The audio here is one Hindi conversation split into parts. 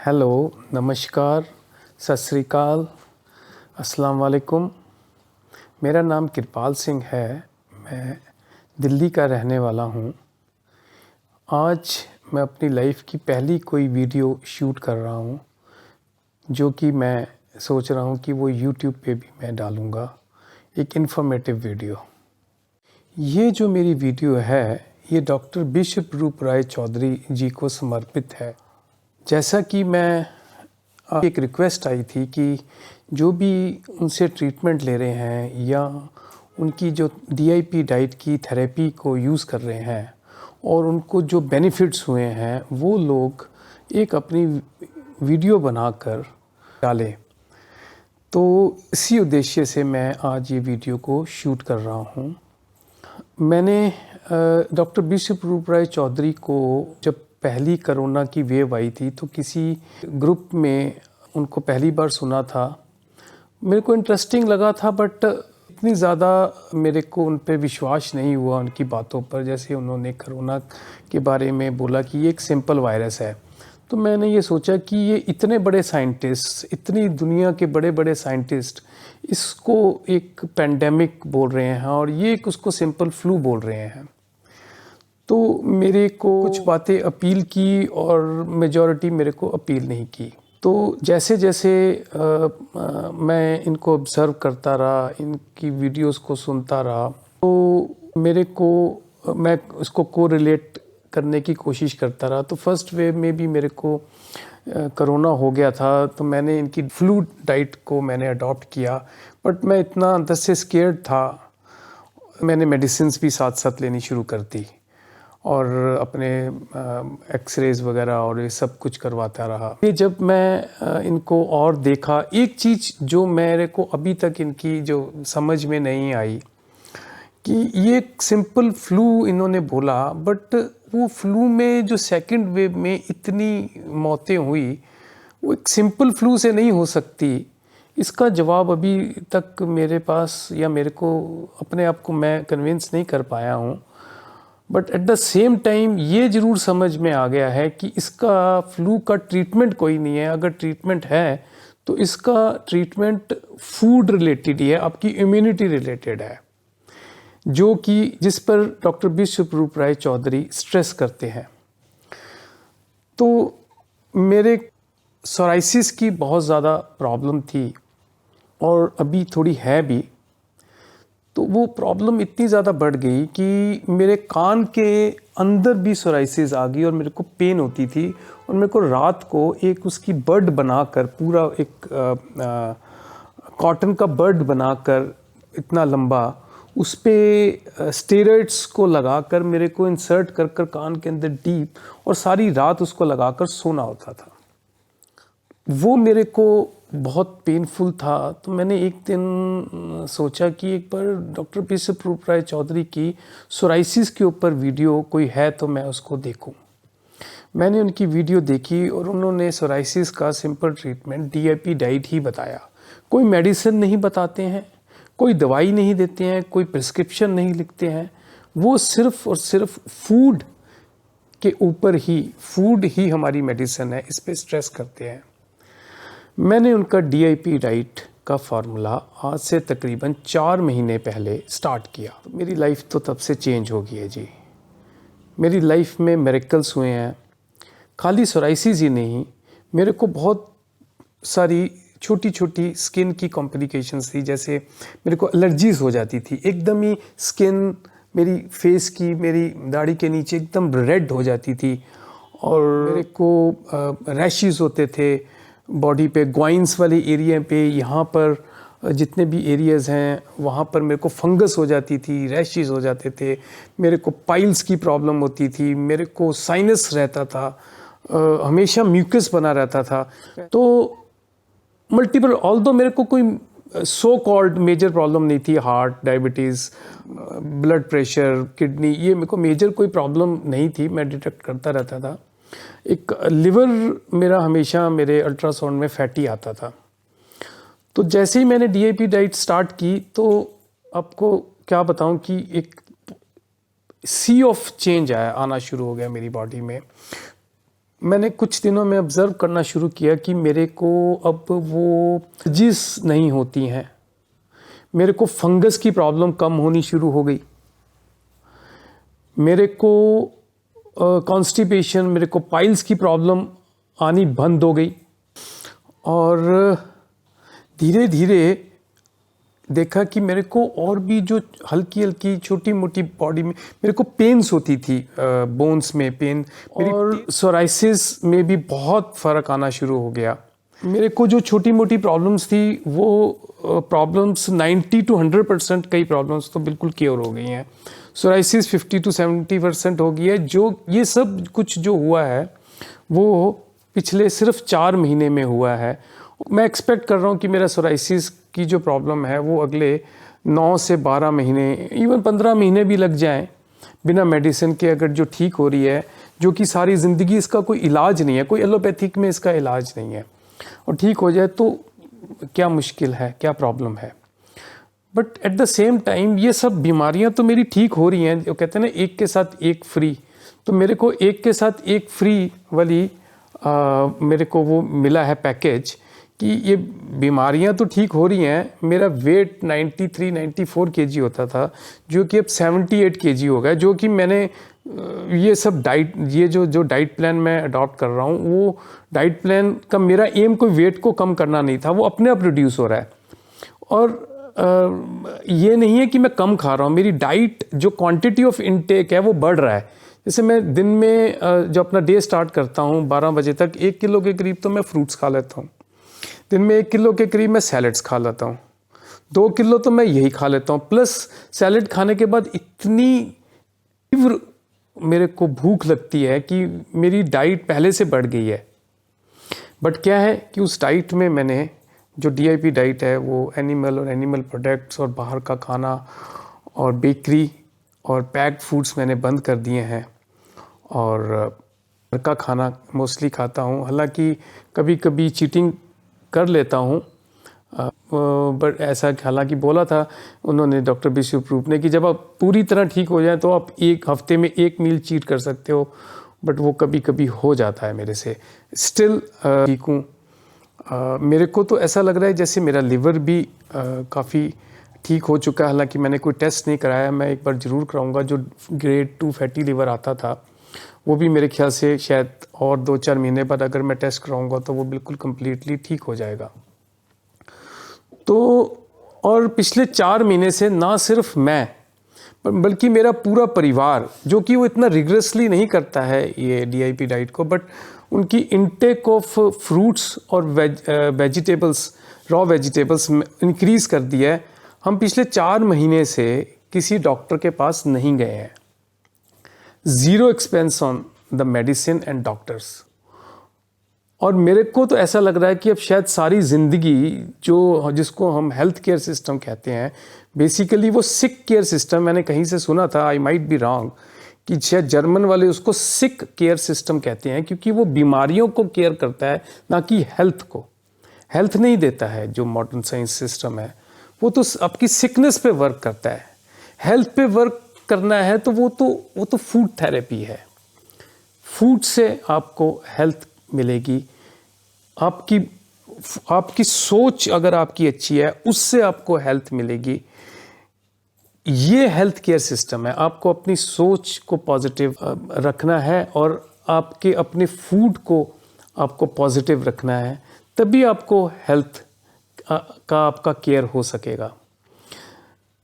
हेलो, नमस्कार, सत श्री अकाल, अस्सलाम वालेकुम। मेरा नाम कृपाल सिंह है। मैं दिल्ली का रहने वाला हूँ। आज मैं अपनी लाइफ की पहली कोई वीडियो शूट कर रहा हूँ, जो कि मैं सोच रहा हूँ कि वो यूट्यूब पे भी मैं डालूँगा, एक इन्फॉर्मेटिव वीडियो। ये जो मेरी वीडियो है, ये डॉक्टर बिशप रूप राय चौधरी जी को समर्पित है। जैसा कि मैं एक रिक्वेस्ट आई थी कि जो भी उनसे ट्रीटमेंट ले रहे हैं या उनकी जो DIP डाइट की थेरेपी को यूज़ कर रहे हैं और उनको जो बेनिफिट्स हुए हैं, वो लोग एक अपनी वीडियो बनाकर डालें। तो इसी उद्देश्य से मैं आज ये वीडियो को शूट कर रहा हूँ। मैंने डॉक्टर बिशप रूप राय चौधरी को जब पहली कोरोना की वेव आई थी तो किसी ग्रुप में उनको पहली बार सुना था। मेरे को इंटरेस्टिंग लगा था, बट इतनी ज़्यादा मेरे को उन पे विश्वास नहीं हुआ उनकी बातों पर। जैसे उन्होंने कोरोना के बारे में बोला कि ये एक सिंपल वायरस है, तो मैंने ये सोचा कि ये इतने बड़े साइंटिस्ट, इतनी दुनिया के बड़े बड़े साइंटिस्ट इसको एक पेंडेमिक बोल रहे हैं और ये एक उसको सिंपल फ्लू बोल रहे हैं। तो मेरे को कुछ बातें अपील की और मेजॉरिटी मेरे को अपील नहीं की। तो जैसे जैसे मैं इनको ऑब्ज़र्व करता रहा, इनकी वीडियोस को सुनता रहा, तो मेरे को मैं उसको कोरिलेट करने की कोशिश करता रहा। तो फर्स्ट वेव में भी मेरे को कोरोना हो गया था, तो मैंने इनकी फ्लू डाइट को मैंने अडॉप्ट किया। बट मैं इतना अंदर से स्केर्ड था, मैंने मेडिसिन्स भी साथ साथ लेनी शुरू कर दी और अपने एक्सरेज वगैरह और ये सब कुछ करवाता रहा। ये जब मैं इनको और देखा, एक चीज़ जो मेरे को अभी तक इनकी जो समझ में नहीं आई कि ये एक सिंपल फ्लू इन्होंने बोला, बट वो फ्लू में जो सेकंड वेव में इतनी मौतें हुई, वो एक सिंपल फ्लू से नहीं हो सकती। इसका जवाब अभी तक मेरे पास, या मेरे को अपने आप को मैं कन्विंस नहीं कर पाया हूँ। But at the same time ये ज़रूर समझ में आ गया है कि इसका फ्लू का ट्रीटमेंट कोई नहीं है। अगर ट्रीटमेंट है तो इसका ट्रीटमेंट फूड रिलेटेड ही है, आपकी इम्यूनिटी रिलेटेड है, जो कि जिस पर डॉक्टर बिशप रूप राय चौधरी स्ट्रेस करते हैं। तो मेरे सोराइसिस की बहुत ज़्यादा प्रॉब्लम थी और अभी थोड़ी है भी। तो वो प्रॉब्लम इतनी ज़्यादा बढ़ गई कि मेरे कान के अंदर भी सोराइसिस आ गई और मेरे को पेन होती थी। और मेरे को रात को एक उसकी बर्ड बनाकर, पूरा एक कॉटन का बर्ड बनाकर इतना लंबा, उस पे स्टेरॉइड्स को लगाकर मेरे को इंसर्ट कर कर कान के अंदर डीप, और सारी रात उसको लगाकर सोना होता था। वो मेरे को बहुत पेनफुल था। तो मैंने एक दिन सोचा कि एक बार डॉक्टर बिशप रूप राय चौधरी की सोराइसिस के ऊपर वीडियो कोई है तो मैं उसको देखूं। मैंने उनकी वीडियो देखी और उन्होंने सोराइसिस का सिंपल ट्रीटमेंट DIP डाइट ही बताया। कोई मेडिसिन नहीं बताते हैं, कोई दवाई नहीं देते हैं, कोई प्रिस्क्रिप्शन नहीं लिखते हैं। वो सिर्फ और सिर्फ फूड के ऊपर ही, फूड ही हमारी मेडिसिन है, इस पर स्ट्रेस करते हैं। मैंने उनका DIP डाइट का फार्मूला आज से तकरीबन 4 महीने पहले स्टार्ट किया। तो मेरी लाइफ तो तब से चेंज हो गई है जी। मेरी लाइफ में मिरेकल्स हुए हैं। खाली सोराइसिस ही नहीं, मेरे को बहुत सारी छोटी छोटी स्किन की कॉम्प्लिकेशंस थी। जैसे मेरे को एलर्जीज हो जाती थी, एकदम ही स्किन मेरी फेस की, मेरी दाढ़ी के नीचे एकदम रेड हो जाती थी। और मेरे को रैशेस होते थे बॉडी पे, ग्वाइंस वाले एरिया पे, यहाँ पर जितने भी एरियाज़ हैं वहाँ पर मेरे को फंगस हो जाती थी, रैशेस हो जाते थे, मेरे को पाइल्स की प्रॉब्लम होती थी, मेरे को साइनस रहता था, हमेशा म्यूकस बना रहता था। तो मल्टीपल, ऑल्दो मेरे को कोई सो कॉल्ड मेजर प्रॉब्लम नहीं थी, heart, diabetes, blood pressure, kidney, ये मेरे को मेजर कोई प्रॉब्लम नहीं थी, मैं डिटेक्ट करता रहता था। एक लिवर मेरा हमेशा मेरे अल्ट्रासाउंड में फैटी आता था। तो जैसे ही मैंने DIP डाइट स्टार्ट की, तो आपको क्या बताऊं कि एक सी ऑफ चेंज आना शुरू हो गया मेरी बॉडी में। मैंने कुछ दिनों में ऑब्ज़र्व करना शुरू किया कि मेरे को अब वो एलर्जीज़ नहीं होती हैं। मेरे को फंगस की प्रॉब्लम कम होनी शुरू हो गई। मेरे को कॉन्स्टिपेशन, मेरे को पाइल्स की प्रॉब्लम आनी बंद हो गई। और धीरे धीरे देखा कि मेरे को और भी जो हल्की हल्की छोटी मोटी बॉडी में मेरे को पेन्स होती थी, बोन्स में पेन, और सोराइसिस में भी बहुत फ़र्क आना शुरू हो गया। मेरे को जो छोटी मोटी प्रॉब्लम्स थी वो प्रॉब्लम्स 90 to 100% कई प्रॉब्लम्स तो बिल्कुल क्योर हो गई हैं। सोराइसिस 50 to 70% हो गई है। जो ये सब कुछ जो हुआ है वो पिछले सिर्फ 4 महीने में हुआ है। मैं एक्सपेक्ट कर रहा हूँ कि मेरा सोराइसिस की जो प्रॉब्लम है वो अगले 9 से 12 महीने, इवन 15 महीने भी लग जाएं बिना मेडिसिन के, अगर जो ठीक हो रही है, जो कि सारी ज़िंदगी इसका कोई इलाज नहीं है, कोई एलोपैथिक में इसका इलाज नहीं है, और ठीक हो जाए तो क्या मुश्किल है, क्या प्रॉब्लम है। But at the same time ये सब बीमारियां तो मेरी ठीक हो रही हैं। जो कहते हैं ना, एक के साथ एक फ्री, तो मेरे को एक के साथ एक फ्री वाली मेरे को वो मिला है पैकेज कि ये बीमारियां तो ठीक हो रही हैं। मेरा वेट 93-94 kg होता था, जो कि अब 78 kg हो गया। जो कि मैंने ये सब डाइट, ये जो डाइट प्लान मैं अडॉप्ट कर रहा हूँ, वो डाइट प्लान का मेरा एम कोई वेट को कम करना नहीं था, वो अपने आप रिड्यूस हो रहा है। और ये नहीं है कि मैं कम खा रहा हूँ, मेरी डाइट जो क्वांटिटी ऑफ इनटेक है वो बढ़ रहा है। जैसे मैं दिन में जो अपना डे स्टार्ट करता हूँ 12 बजे तक, 1 किलो के करीब तो मैं फ्रूट्स खा लेता हूँ। दिन में 1 किलो के करीब मैं सैलड्स खा लेता हूँ। 2 किलो तो मैं यही खा लेता हूँ। प्लस सैलड खाने के बाद इतनी तीव्र मेरे को भूख लगती है कि मेरी डाइट पहले से बढ़ गई है। बट क्या है कि उस डाइट में मैंने जो DIP डाइट है वो एनिमल और एनिमल प्रोडक्ट्स और बाहर का खाना और बेकरी और पैक्ड फूड्स मैंने बंद कर दिए हैं, और घर का खाना मोस्टली खाता हूँ। हालांकि कभी कभी चीटिंग कर लेता हूँ, बट ऐसा हालांकि बोला था उन्होंने, डॉक्टर विश्वरूप ने, कि जब आप पूरी तरह ठीक हो जाए तो आप एक हफ्ते में 1 मील चीट कर सकते हो। बट वो कभी कभी हो जाता है मेरे से। स्टिल ठीक हूँ। मेरे को तो ऐसा लग रहा है जैसे मेरा लिवर भी काफ़ी ठीक हो चुका है। हालांकि मैंने कोई टेस्ट नहीं कराया, मैं एक बार ज़रूर कराऊंगा। जो ग्रेड 2 फैटी लिवर आता था वो भी मेरे ख्याल से शायद और 2-4 महीने बाद अगर मैं टेस्ट कराऊंगा तो वो बिल्कुल कम्प्लीटली ठीक हो जाएगा। तो और पिछले 4 महीने से ना सिर्फ मैं बल्कि मेरा पूरा परिवार, जो कि वो इतना रिग्रेसली नहीं करता है ये DIP डाइट को, बट उनकी इनटेक ऑफ फ्रूट्स और वेजिटेबल्स, रॉ वेजिटेबल्स इंक्रीज़ कर दिया है। हम पिछले 4 महीने से किसी डॉक्टर के पास नहीं गए हैं। 0 expense on the medicine and doctors. और मेरे को तो ऐसा लग रहा है कि अब शायद सारी ज़िंदगी जो जिसको हम हेल्थ केयर सिस्टम कहते हैं, बेसिकली वो सिक केयर सिस्टम, मैंने कहीं से सुना था, आई माइट बी रॉन्ग, कि शायद जर्मन वाले उसको सिक केयर सिस्टम कहते हैं, क्योंकि वो बीमारियों को केयर करता है, ना कि हेल्थ को। हेल्थ नहीं देता है जो मॉडर्न साइंस सिस्टम है, वो तो आपकी सिकनेस पे वर्क करता है। हेल्थ पे वर्क करना है तो वो तो फूड थेरेपी है। फूड से आपको हेल्थ मिलेगी। आपकी सोच अगर आपकी अच्छी है, उससे आपको हेल्थ मिलेगी। ये हेल्थ केयर सिस्टम है। आपको अपनी सोच को पॉजिटिव रखना है और आपके अपने फूड को आपको पॉजिटिव रखना है, तभी आपको हेल्थ का आपका केयर हो सकेगा।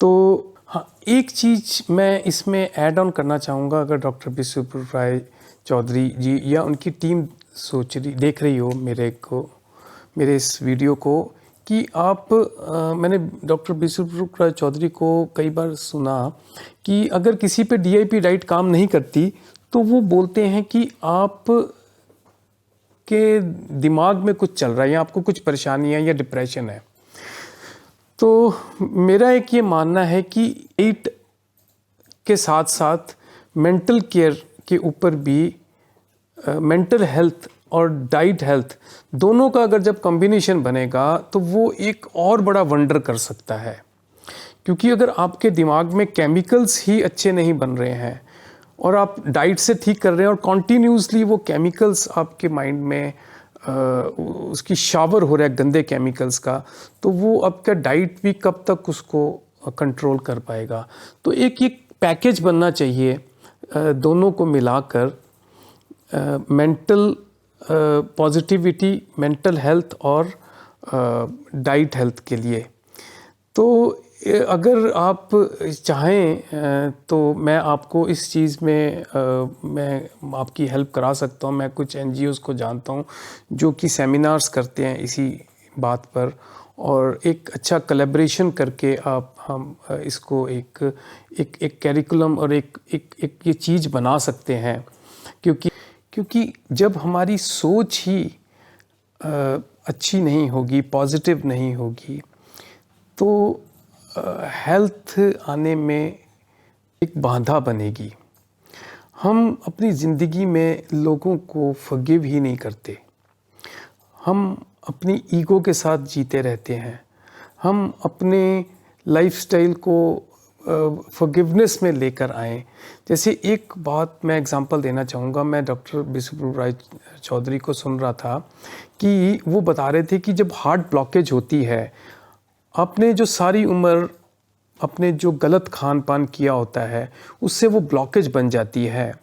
तो हाँ, एक चीज़ मैं इसमें ऐड ऑन करना चाहूँगा, अगर डॉक्टर विश्वरूप राय चौधरी जी या उनकी टीम देख रही हो मेरे इस वीडियो को, कि आप मैंने डॉक्टर विश्वरूप राय चौधरी को कई बार सुना कि अगर किसी पे DIP डाइट काम नहीं करती तो वो बोलते हैं कि आप के दिमाग में कुछ चल रहा है या आपको कुछ परेशानी है या डिप्रेशन है। तो मेरा एक ये मानना है कि डाइट के साथ साथ मेंटल केयर के ऊपर भी मेंटल हेल्थ और डाइट हेल्थ दोनों का अगर जब कॉम्बिनेशन बनेगा तो वो एक और बड़ा वंडर कर सकता है। क्योंकि अगर आपके दिमाग में केमिकल्स ही अच्छे नहीं बन रहे हैं और आप डाइट से ठीक कर रहे हैं और कॉन्टीन्यूसली वो केमिकल्स आपके माइंड में उसकी शावर हो रहा है गंदे केमिकल्स का, तो वो आपका डाइट भी कब तक उसको कंट्रोल कर पाएगा। तो एक पैकेज बनना चाहिए दोनों को मिलाकर, मेंटल पॉजिटिविटी, मेंटल हेल्थ और डाइट हेल्थ के लिए। तो अगर आप चाहें तो मैं आपको इस चीज़ में मैं आपकी हेल्प करा सकता हूँ। मैं कुछ एनजीओज़ को जानता हूँ जो कि सेमिनार्स करते हैं इसी बात पर, और एक अच्छा कोलैबोरेशन करके हम इसको एक कैरिकुलम और एक ये चीज़ बना सकते हैं। क्योंकि जब हमारी सोच ही अच्छी नहीं होगी, पॉजिटिव नहीं होगी, तो हेल्थ आने में एक बाधा बनेगी। हम अपनी ज़िंदगी में लोगों को फॉरगिव ही नहीं करते। हम अपनी ईगो के साथ जीते रहते हैं। हम अपने लाइफस्टाइल को फॉरगिवनेस में लेकर आए। जैसे एक बात मैं एग्जांपल देना चाहूँगा। मैं डॉक्टर विश्वरूप राय चौधरी को सुन रहा था कि वो बता रहे थे कि जब हार्ट ब्लॉकेज होती है, आपने जो सारी उम्र अपने जो गलत खान पान किया होता है उससे वो ब्लॉकेज बन जाती है।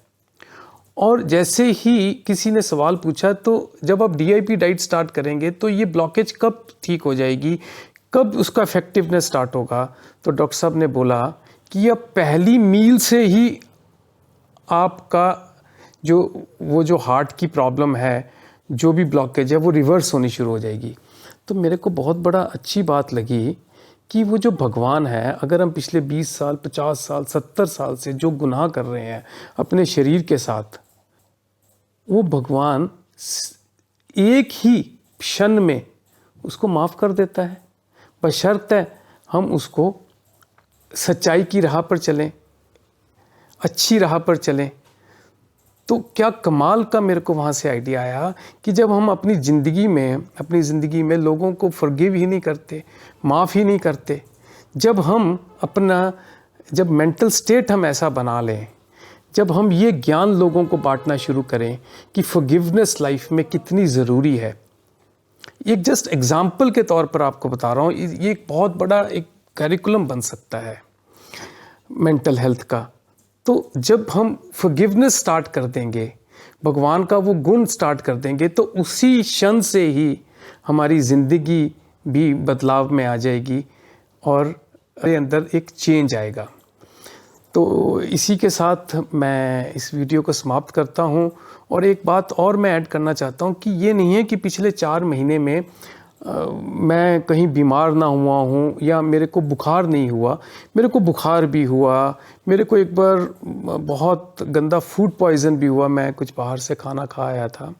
और जैसे ही किसी ने सवाल पूछा तो जब आप DIP डाइट स्टार्ट करेंगे तो ये ब्लॉकेज कब ठीक हो जाएगी, कब उसका इफेक्टिवनेस स्टार्ट होगा? तो डॉक्टर साहब ने बोला कि अब पहली मील से ही आपका जो हार्ट की प्रॉब्लम है, जो भी ब्लॉकेज है, वो रिवर्स होनी शुरू हो जाएगी। तो मेरे को बहुत बड़ा अच्छी बात लगी कि वो जो भगवान है, अगर हम पिछले 20 साल, 50 साल, 70 साल से जो गुनाह कर रहे हैं अपने शरीर के साथ, वो भगवान एक ही क्षण में उसको माफ़ कर देता है, बशर्ते हम उसको सच्चाई की राह पर चलें, अच्छी राह पर चलें। तो क्या कमाल का मेरे को वहाँ से आइडिया आया कि जब हम अपनी ज़िंदगी में लोगों को फॉरगिव ही नहीं करते, माफ़ ही नहीं करते, जब मेंटल स्टेट हम ऐसा बना लें, जब हम ये ज्ञान लोगों को बांटना शुरू करें कि फॉरगिवनेस लाइफ में कितनी ज़रूरी है। एक जस्ट एग्जाम्पल के तौर पर आपको बता रहा हूँ, ये एक बहुत बड़ा एक करिकुलम बन सकता है मेंटल हेल्थ का। तो जब हम फॉरगिवनेस स्टार्ट कर देंगे, भगवान का वो गुण स्टार्ट कर देंगे, तो उसी क्षण से ही हमारी ज़िंदगी भी बदलाव में आ जाएगी और मेरे अंदर एक चेंज आएगा। तो इसी के साथ मैं इस वीडियो को समाप्त करता हूँ। और एक बात और मैं ऐड करना चाहता हूँ कि ये नहीं है कि पिछले 4 महीने में मैं कहीं बीमार ना हुआ हूँ या मेरे को बुखार नहीं हुआ। मेरे को बुखार भी हुआ, मेरे को एक बार बहुत गंदा फूड पॉइज़न भी हुआ। मैं कुछ बाहर से खाना खा आया था,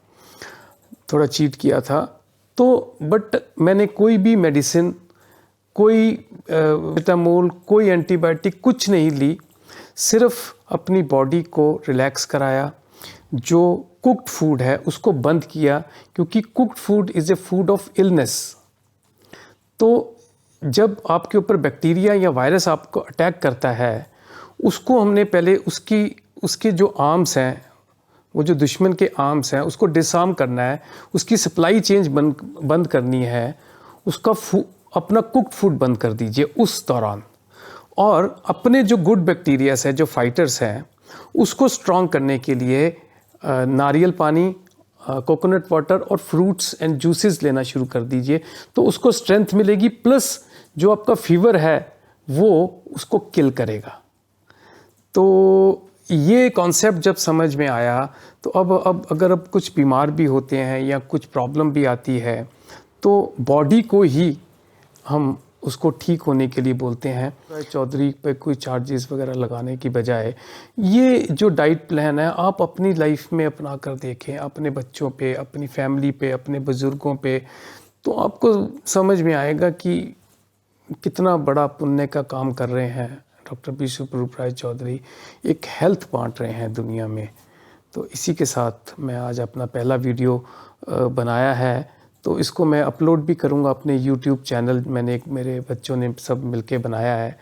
थोड़ा चीट किया था। तो बट मैंने कोई भी मेडिसिन, कोई विटामिन, कोई एंटीबायोटिक कुछ नहीं ली, सिर्फ अपनी बॉडी को रिलैक्स कराया। जो कुक्ड फूड है उसको बंद किया, क्योंकि cooked food is a food of illness. तो जब आपके ऊपर बैक्टीरिया या वायरस आपको अटैक करता है, उसको हमने पहले उसके जो आर्म्स हैं, वो जो दुश्मन के आर्म्स हैं, उसको डिसआर्म करना है, उसकी सप्लाई चेंज बंद करनी है, उसका अपना कुक्ड फूड बंद कर दीजिए उस दौरान। और अपने जो गुड बैक्टीरियाज हैं, जो फाइटर्स हैं, उसको स्ट्रॉन्ग करने के लिए नारियल पानी, कोकोनट वाटर और फ्रूट्स एंड जूसेस लेना शुरू कर दीजिए। तो उसको स्ट्रेंथ मिलेगी, प्लस जो आपका फीवर है वो उसको किल करेगा। तो ये कॉन्सेप्ट जब समझ में आया, तो अब अगर कुछ बीमार भी होते हैं या कुछ प्रॉब्लम भी आती है, तो बॉडी को ही हम उसको ठीक होने के लिए बोलते हैं। राय चौधरी पे कोई चार्जेस वगैरह लगाने की बजाय ये जो डाइट प्लान है आप अपनी लाइफ में अपना कर देखें, अपने बच्चों पे, अपनी फैमिली पे, अपने बुज़ुर्गों पे, तो आपको समझ में आएगा कि कितना बड़ा पुण्य का काम कर रहे हैं डॉक्टर विश्वरूप राय चौधरी। एक हेल्थ बांट रहे हैं दुनिया में। तो इसी के साथ मैं आज अपना पहला वीडियो बनाया है, तो इसको मैं अपलोड भी करूंगा अपने YouTube चैनल। मेरे बच्चों ने सब मिलके बनाया है।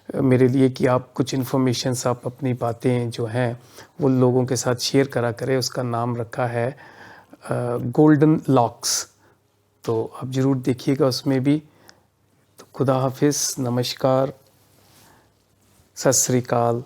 मेरे लिए कि आप कुछ इन्फॉर्मेशंस, आप अपनी बातें जो हैं वो लोगों के साथ शेयर करा करें। उसका नाम रखा है गोल्डन लॉक्स। तो आप ज़रूर देखिएगा उसमें भी। तो खुदा हाफिज़, नमस्कार, सत श्री अकाल।